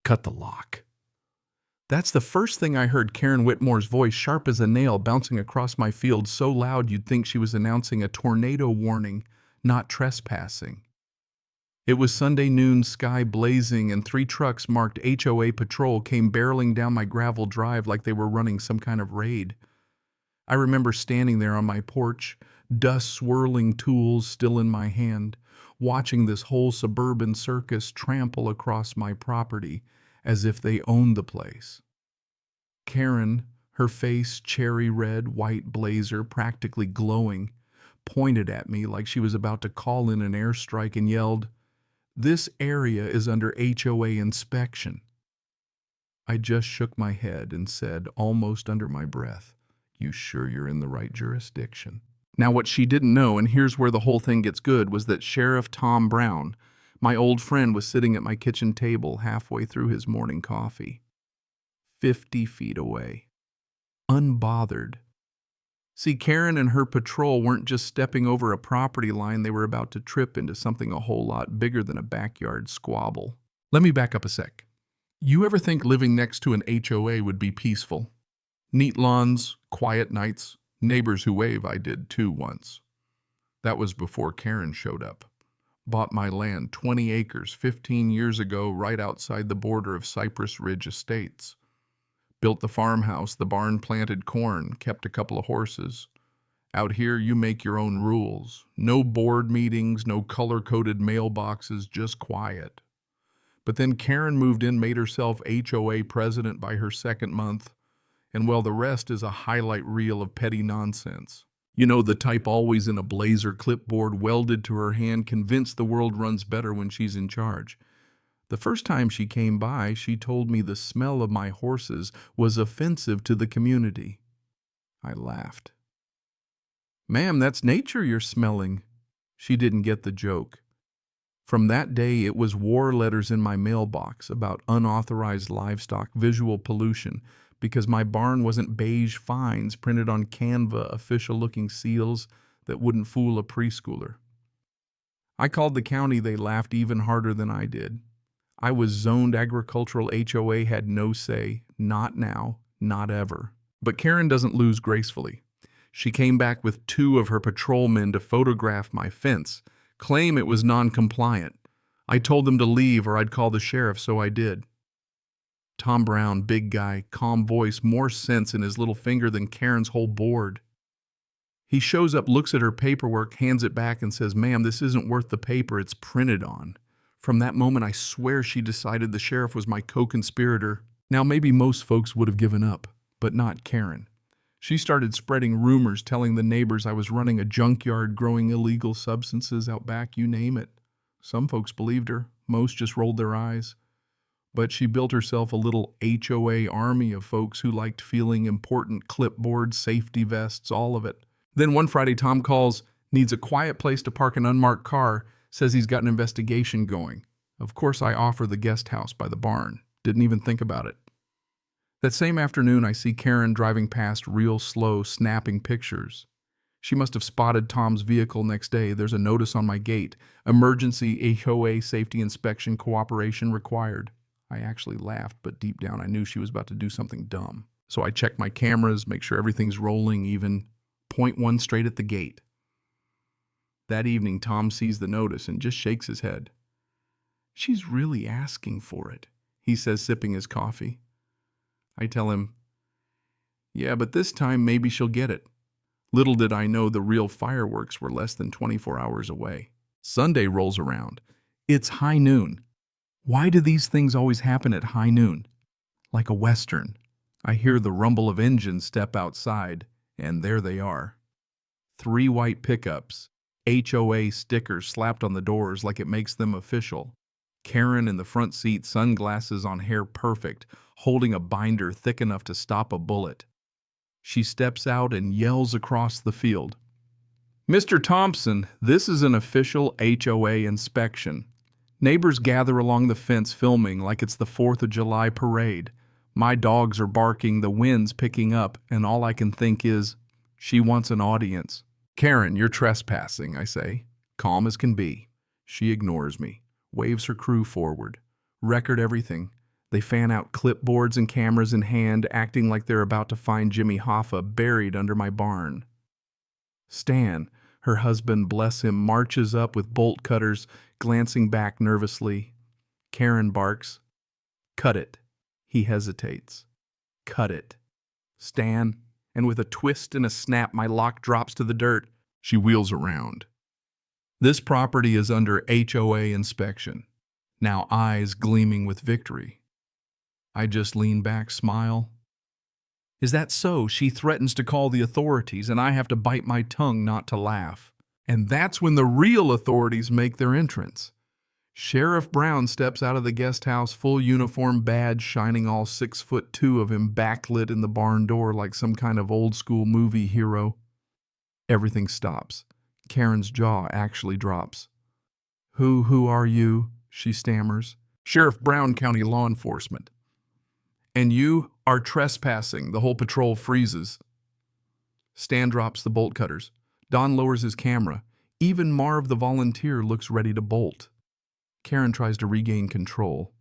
cut the lock." That's the first thing I heard, Karen Whitmore's voice, sharp as a nail, bouncing across my field so loud you'd think she was announcing a tornado warning, not trespassing. It was Sunday noon, sky blazing, and 3 trucks marked HOA patrol came barreling down my gravel drive like they were running some kind of raid. I remember standing there on my porch, dust swirling, tools still in my hand, watching this whole suburban circus trample across my property as if they owned the place. Karen, her face cherry red, white blazer practically glowing, pointed at me like she was about to call in an airstrike and yelled, "This area is under HOA inspection." I just shook my head and said, almost under my breath, "You sure you're in the right jurisdiction?" Now what she didn't know, and here's where the whole thing gets good, was that Sheriff Tom Brown, my old friend, was sitting at my kitchen table halfway through his morning coffee, 50 feet away, unbothered. See, Karen and her patrol weren't just stepping over a property line, they were about to trip into something a whole lot bigger than a backyard squabble. Let me back up a sec. You ever think living next to an HOA would be peaceful? Neat lawns, quiet nights, neighbors who wave. I did too once. That was before Karen showed up. Bought my land, 20 acres, 15 years ago, right outside the border of Cypress Ridge Estates. Built the farmhouse, the barn, planted corn, kept a couple of horses. Out here, you make your own rules. No board meetings, no color-coded mailboxes, just quiet. But then Karen moved in, made herself HOA president by her second month, and well, the rest is a highlight reel of petty nonsense. You know, the type always in a blazer, clipboard welded to her hand, convinced the world runs better when she's in charge. The first time she came by, she told me the smell of my horses was offensive to the community. I laughed. "Ma'am, that's nature you're smelling." She didn't get the joke. From that day, it was war letters in my mailbox about unauthorized livestock, visual pollution, because my barn wasn't beige fines printed on Canva, official-looking seals that wouldn't fool a preschooler. I called the county. They laughed even harder than I did. I was zoned agricultural. HOA had no say. Not now, not ever. But Karen doesn't lose gracefully. She came back with 2 of her patrolmen to photograph my fence, claim it was non-compliant. I told them to leave or I'd call the sheriff, so I did. Tom Brown, big guy, calm voice, more sense in his little finger than Karen's whole board. He shows up, looks at her paperwork, hands it back, and says, "Ma'am, this isn't worth the paper it's printed on." From that moment, I swear she decided the sheriff was my co-conspirator. Now, maybe most folks would have given up, but not Karen. She started spreading rumors, telling the neighbors I was running a junkyard, growing illegal substances out back, you name it. Some folks believed her, most just rolled their eyes. But she built herself a little HOA army of folks who liked feeling important, clipboards, safety vests, all of it. Then one Friday, Tom calls, needs a quiet place to park an unmarked car, says he's got an investigation going. Of course, I offer the guest house by the barn. Didn't even think about it. That same afternoon, I see Karen driving past real slow, snapping pictures. She must have spotted Tom's vehicle next day. There's a notice on my gate. Emergency HOA safety inspection cooperation required. I actually laughed, but deep down I knew she was about to do something dumb. So I checked my cameras, make sure everything's rolling, even point one straight at the gate. That evening, Tom sees the notice and just shakes his head. "She's really asking for it," he says, sipping his coffee. I tell him, "Yeah, but this time maybe she'll get it." Little did I know the real fireworks were less than 24 hours away. Sunday rolls around. It's high noon. Why do these things always happen at high noon? Like a Western. I hear the rumble of engines step outside, and there they are. 3 white pickups, HOA stickers slapped on the doors like it makes them official. Karen in the front seat, sunglasses on, hair perfect, holding a binder thick enough to stop a bullet. She steps out and yells across the field, "Mr. Thompson, this is an official HOA inspection." Neighbors gather along the fence filming like it's the 4th of July parade. My dogs are barking, the wind's picking up, and all I can think is, she wants an audience. "Karen, you're trespassing," I say, calm as can be. She ignores me, waves her crew forward. "Record everything. They fan out clipboards and cameras in hand, acting like they're about to find Jimmy Hoffa buried under my barn. Stan, her husband, bless him, marches up with bolt cutters, glancing back nervously. Karen barks, "Cut it." He hesitates. "Cut it." "Stan," and with a twist and a snap, my lock drops to the dirt. She wheels around. This property is under HOA inspection, now eyes gleaming with victory. I just lean back, smile. Is that so? She threatens to call the authorities, and I have to bite my tongue not to laugh. And that's when the real authorities make their entrance. Sheriff Brown steps out of the guest house, full uniform, badge shining, all 6'2" of him, backlit in the barn door like some kind of old-school movie hero. Everything stops. Karen's jaw actually drops. Who are you?" she stammers. "Sheriff Brown, County Law Enforcement." "And you are trespassing." The whole patrol freezes. Stan drops the bolt cutters. Don lowers his camera. Even Marv, the volunteer, looks ready to bolt. Karen tries to regain control.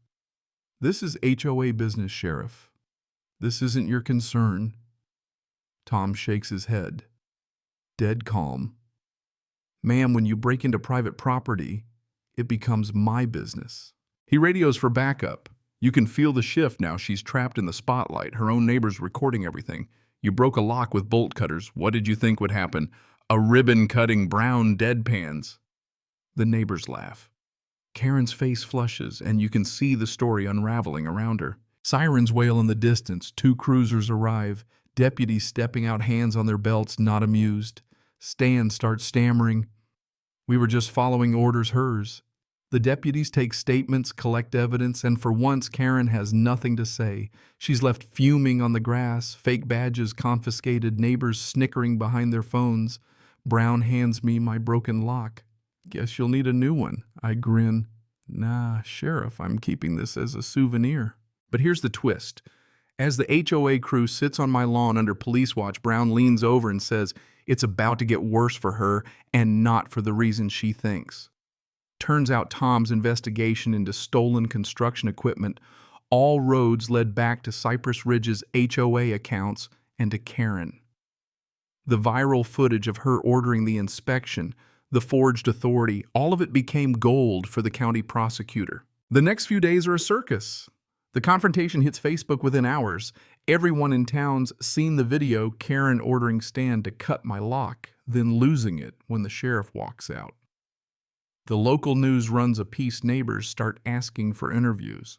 "This is HOA business, Sheriff. This isn't your concern." Tom shakes his head. Dead calm. "Ma'am, when you break into private property, it becomes my business." He radios for backup. "You can feel the shift now. She's trapped in the spotlight. Her own neighbor's recording everything. You broke a lock with bolt cutters. What did you think would happen? A ribbon-cutting Brown deadpans." The neighbors laugh. Karen's face flushes, and you can see the story unraveling around her. Sirens wail in the distance. 2 cruisers arrive. Deputies stepping out, hands on their belts, not amused. Stan starts stammering. "We were just following orders," hers. The deputies take statements, collect evidence, and for once Karen has nothing to say. She's left fuming on the grass, fake badges confiscated, neighbors snickering behind their phones. Brown hands me my broken lock. "Guess you'll need a new one." I grin. "Nah, Sheriff, I'm keeping this as a souvenir." But here's the twist. As the HOA crew sits on my lawn under police watch, Brown leans over and says it's about to get worse for her, and not for the reason she thinks. Turns out Tom's investigation into stolen construction equipment, all roads led back to Cypress Ridge's HOA accounts and to Karen. The viral footage of her ordering the inspection, the forged authority, all of it became gold for the county prosecutor. The next few days are a circus. The confrontation hits Facebook within hours. Everyone in town's seen the video, Karen ordering Stan to cut my lock, then losing it when the sheriff walks out. The local news runs a piece. Neighbors start asking for interviews.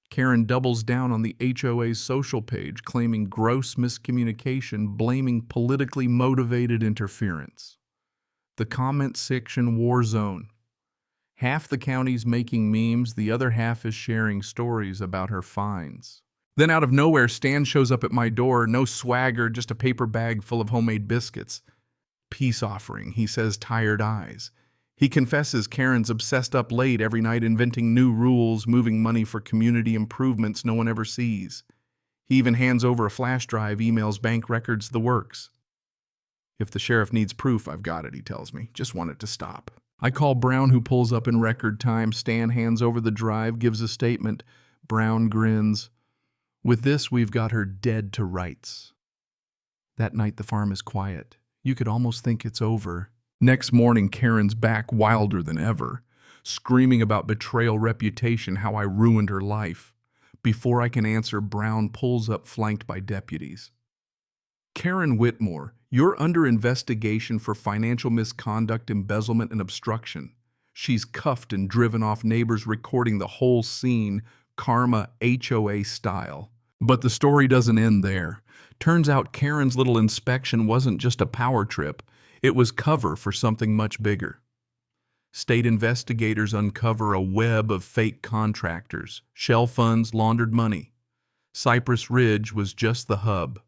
Karen doubles down on the HOA's social page, claiming gross miscommunication, blaming politically motivated interference. The comment section war zone. Half the county's making memes, the other half is sharing stories about her finds. Then out of nowhere, Stan shows up at my door, no swagger, just a paper bag full of homemade biscuits. "Peace offering," he says, tired eyes. He confesses Karen's obsessed up late every night inventing new rules, moving money for community improvements no one ever sees. He even hands over a flash drive, emails, bank records, the works. "If the sheriff needs proof, I've got it," he tells me. "Just want it to stop." I call Brown, who pulls up in record time. Stan hands over the drive, gives a statement. Brown grins. "With this, we've got her dead to rights." That night, the farm is quiet. You could almost think it's over. Next morning, Karen's back, wilder than ever, screaming about betrayal, reputation, how I ruined her life. Before I can answer, Brown pulls up, flanked by deputies. "Karen Whitmore, you're under investigation for financial misconduct, embezzlement, and obstruction." She's cuffed and driven off, neighbors recording the whole scene, Karma HOA style. But the story doesn't end there. Turns out Karen's little inspection wasn't just a power trip. It was cover for something much bigger. State investigators uncover a web of fake contractors, shell funds, laundered money. Cypress Ridge was just the hub.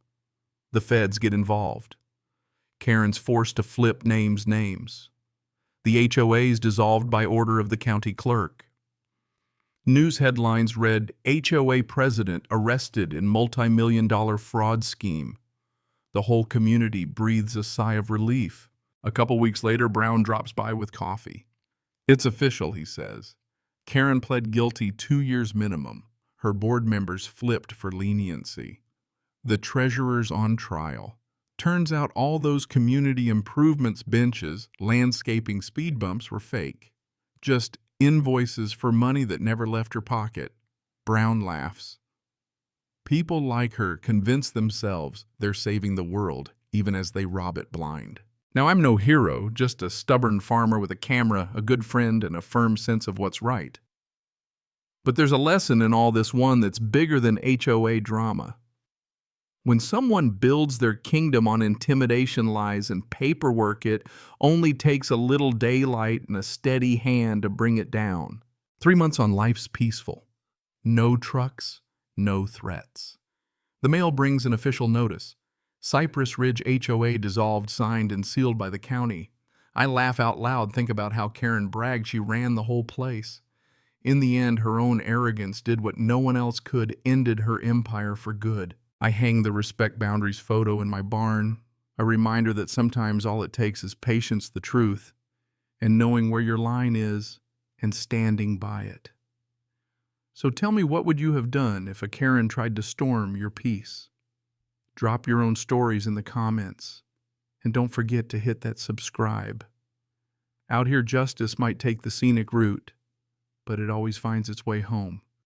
The feds get involved. Karen's forced to flip names. The HOA's dissolved by order of the county clerk. News headlines read, "HOA president arrested in multi-million-dollar fraud scheme." The whole community breathes a sigh of relief. A couple weeks later, Brown drops by with coffee. "It's official," he says. Karen pled guilty, 2 years minimum. Her board members flipped for leniency. The treasurer's on trial. Turns out all those community improvements benches, landscaping speed bumps were fake. Just invoices for money that never left her pocket. Brown laughs. People like her convince themselves they're saving the world, even as they rob it blind. Now, I'm no hero, just a stubborn farmer with a camera, a good friend, and a firm sense of what's right. But there's a lesson in all this, one that's bigger than HOA drama. When someone builds their kingdom on intimidation, lies, and paperwork, it only takes a little daylight and a steady hand to bring it down. 3 months on Life's Peaceful. No trucks, no threats. The mail brings an official notice. Cypress Ridge HOA dissolved, signed and sealed by the county. I laugh out loud, think about how Karen bragged she ran the whole place. In the end, her own arrogance did what no one else could, ended her empire for good. I hang the Respect Boundaries photo in my barn, a reminder that sometimes all it takes is patience, the truth, and knowing where your line is and standing by it. So tell me, what would you have done if a Karen tried to storm your peace? Drop your own stories in the comments, and don't forget to hit that subscribe. Out here, justice might take the scenic route, but it always finds its way home.